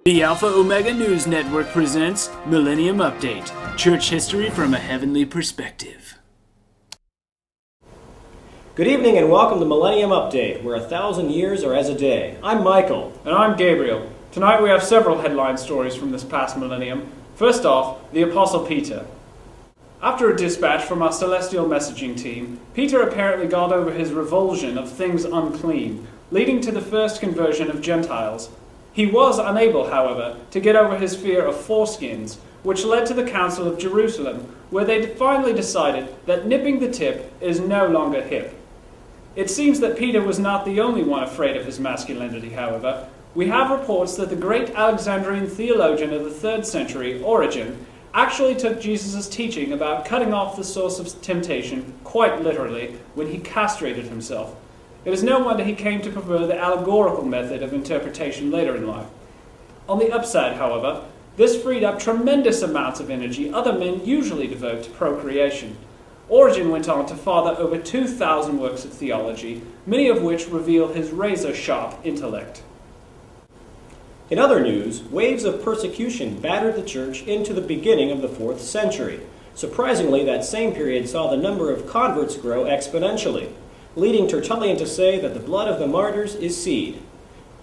The Alpha Omega News Network presents Millennium Update, church history from a heavenly perspective. Good evening and welcome to Millennium Update, where 1,000 years are as a day. I'm Michael. And I'm Gabriel. Tonight we have several headline stories from this past millennium. First off, the Apostle Peter. After a dispatch from our celestial messaging team, Peter apparently got over his revulsion of things unclean, leading to the first conversion of Gentiles. He was unable, however, to get over his fear of foreskins, which led to the Council of Jerusalem, where they finally decided that nipping the tip is no longer hip. It seems that Peter was not the only one afraid of his masculinity, however. We have reports that the great Alexandrian theologian of the 3rd century, Origen, actually took Jesus' teaching about cutting off the source of temptation quite literally when he castrated himself. It is no wonder he came to prefer the allegorical method of interpretation later in life. On the upside, however, this freed up tremendous amounts of energy other men usually devote to procreation. Origen went on to father over 2,000 works of theology, many of which reveal his razor-sharp intellect. In other news, waves of persecution battered the church into the beginning of the 4th century. Surprisingly, that same period saw the number of converts grow exponentially, leading Tertullian to say that the blood of the martyrs is seed.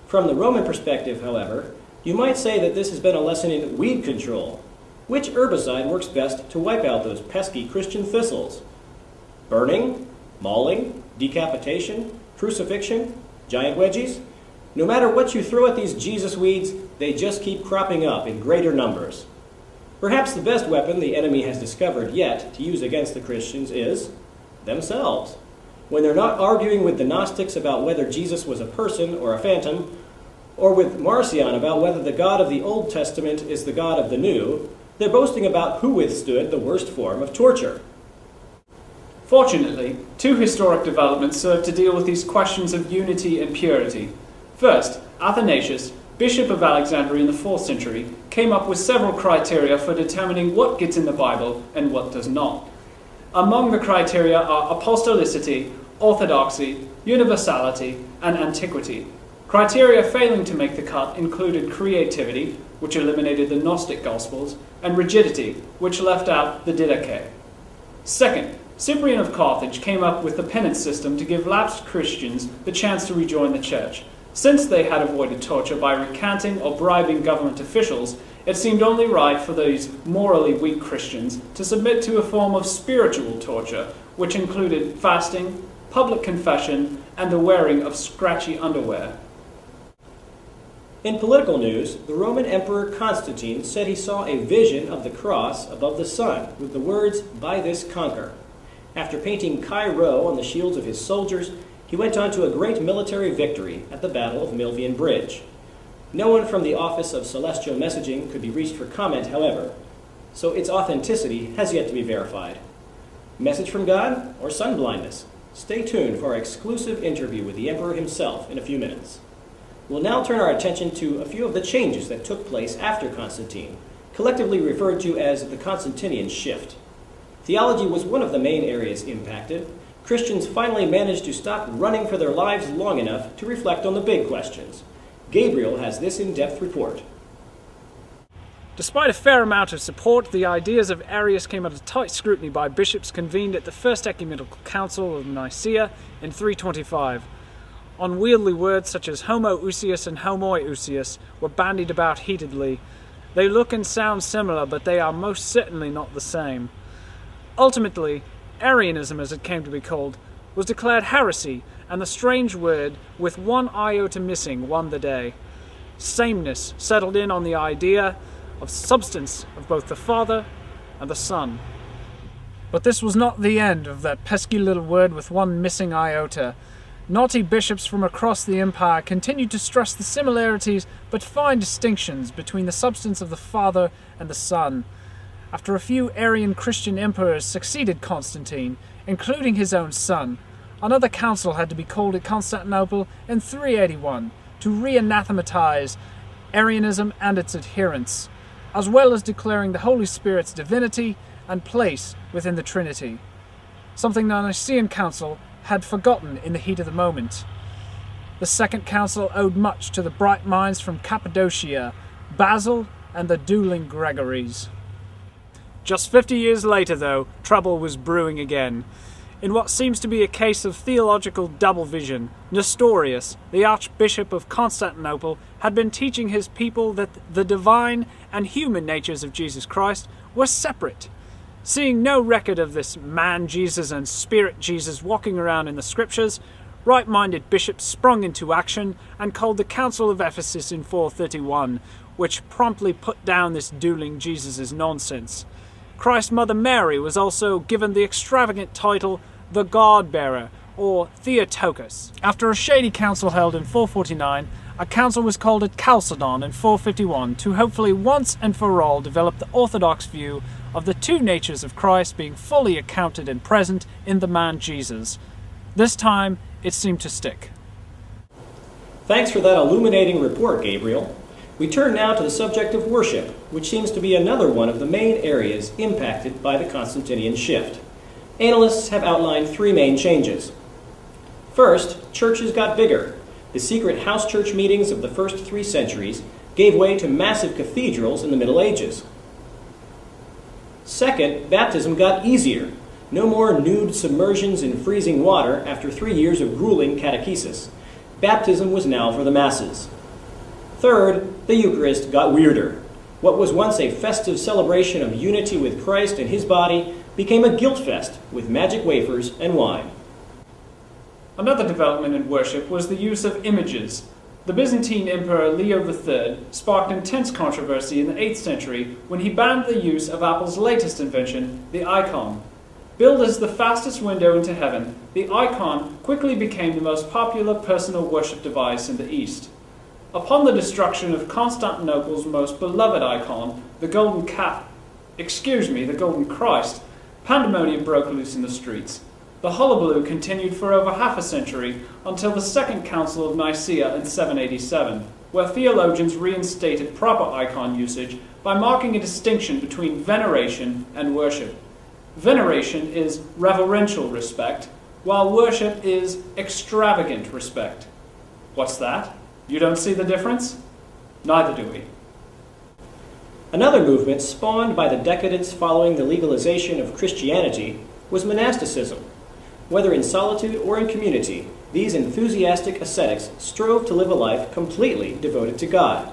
From the Roman perspective, however, you might say that this has been a lesson in weed control. Which herbicide works best to wipe out those pesky Christian thistles? Burning? Mauling? Decapitation? Crucifixion? Giant wedgies? No matter what you throw at these Jesus weeds, they just keep cropping up in greater numbers. Perhaps the best weapon the enemy has discovered yet to use against the Christians is themselves. When they're not arguing with the Gnostics about whether Jesus was a person or a phantom, or with Marcion about whether the God of the Old Testament is the God of the New, they're boasting about who withstood the worst form of torture. Fortunately, two historic developments serve to deal with these questions of unity and purity. First, Athanasius, Bishop of Alexandria in the 4th century, came up with several criteria for determining what gets in the Bible and what does not. Among the criteria are apostolicity, orthodoxy, universality, and antiquity. Criteria failing to make the cut included creativity, which eliminated the Gnostic Gospels, and rigidity, which left out the Didache. Second, Cyprian of Carthage came up with the penance system to give lapsed Christians the chance to rejoin the church. Since they had avoided torture by recanting or bribing government officials, it seemed only right for these morally weak Christians to submit to a form of spiritual torture, which included fasting, public confession, and the wearing of scratchy underwear. In political news, the Roman Emperor Constantine said he saw a vision of the cross above the sun with the words, "By this conquer." After painting Chi Rho on the shields of his soldiers, he went on to a great military victory at the Battle of Milvian Bridge. No one from the Office of Celestial Messaging could be reached for comment, however, so its authenticity has yet to be verified. Message from God or sun blindness? Stay tuned for our exclusive interview with the Emperor himself in a few minutes. We'll now turn our attention to a few of the changes that took place after Constantine, collectively referred to as the Constantinian shift. Theology was one of the main areas impacted. Christians finally managed to stop running for their lives long enough to reflect on the big questions. Gabriel has this in-depth report. Despite a fair amount of support, the ideas of Arius came under tight scrutiny by bishops convened at the First Ecumenical Council of Nicaea in 325. Unwieldy words such as homoousios and homoiousios were bandied about heatedly. They look and sound similar, but they are most certainly not the same. Ultimately, Arianism, as it came to be called, was declared heresy, and the strange word, with one iota missing, won the day. Sameness settled in on the idea of substance of both the Father and the Son. But this was not the end of that pesky little word with one missing iota. Naughty bishops from across the empire continued to stress the similarities but fine distinctions between the substance of the Father and the Son. After a few Arian Christian emperors succeeded Constantine, including his own son, another council had to be called at Constantinople in 381 to re-anathematize Arianism and its adherents, as well as declaring the Holy Spirit's divinity and place within the Trinity, something the Nicene Council had forgotten in the heat of the moment. The Second Council owed much to the bright minds from Cappadocia, Basil and the dueling Gregories. Just 50 years later, though, trouble was brewing again. In what seems to be a case of theological double vision, Nestorius, the Archbishop of Constantinople, had been teaching his people that the divine and human natures of Jesus Christ were separate. Seeing no record of this man Jesus and spirit Jesus walking around in the scriptures, right-minded bishops sprung into action and called the Council of Ephesus in 431, which promptly put down this dueling Jesus' nonsense. Christ's Mother Mary was also given the extravagant title the God-bearer, or Theotokos. After a shady council held in 449, a council was called at Chalcedon in 451 to hopefully once and for all develop the orthodox view of the two natures of Christ being fully accounted and present in the man Jesus. This time, it seemed to stick. Thanks for that illuminating report, Gabriel. We turn now to the subject of worship, which seems to be another one of the main areas impacted by the Constantinian shift. Analysts have outlined three main changes. First, churches got bigger. The secret house church meetings of the first 3 centuries gave way to massive cathedrals in the Middle Ages. Second, baptism got easier. No more nude submersions in freezing water after 3 years of grueling catechesis. Baptism was now for the masses. Third, the Eucharist got weirder. What was once a festive celebration of unity with Christ and his body became a guilt fest with magic wafers and wine. Another development in worship was the use of images. The Byzantine Emperor Leo III sparked intense controversy in the 8th century when he banned the use of Apple's latest invention, the icon. Billed as the fastest window into heaven, the icon quickly became the most popular personal worship device in the East. Upon the destruction of Constantinople's most beloved icon, the golden Christ, pandemonium broke loose in the streets. The hullabaloo continued for over half a century until the Second Council of Nicaea in 787, where theologians reinstated proper icon usage by marking a distinction between veneration and worship. Veneration is reverential respect, while worship is extravagant respect. What's that? You don't see the difference? Neither do we. Another movement spawned by the decadence following the legalization of Christianity was monasticism. Whether in solitude or in community, these enthusiastic ascetics strove to live a life completely devoted to God.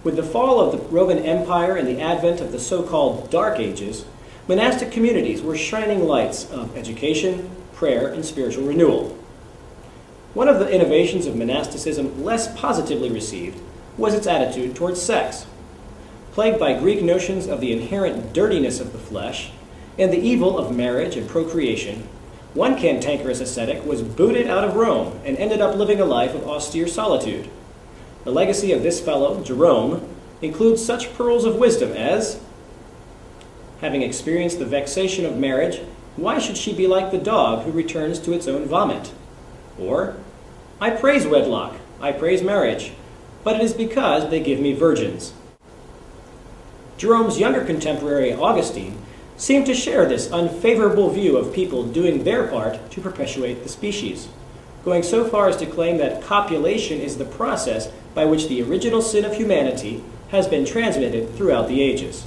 With the fall of the Roman Empire and the advent of the so-called Dark Ages, monastic communities were shining lights of education, prayer, and spiritual renewal. One of the innovations of monasticism less positively received was its attitude towards sex. Plagued by Greek notions of the inherent dirtiness of the flesh and the evil of marriage and procreation, one cantankerous ascetic was booted out of Rome and ended up living a life of austere solitude. The legacy of this fellow, Jerome, includes such pearls of wisdom as, having experienced the vexation of marriage, why should she be like the dog who returns to its own vomit? Or, I praise wedlock, I praise marriage, but it is because they give me virgins. Jerome's younger contemporary, Augustine, seemed to share this unfavorable view of people doing their part to perpetuate the species, going so far as to claim that copulation is the process by which the original sin of humanity has been transmitted throughout the ages.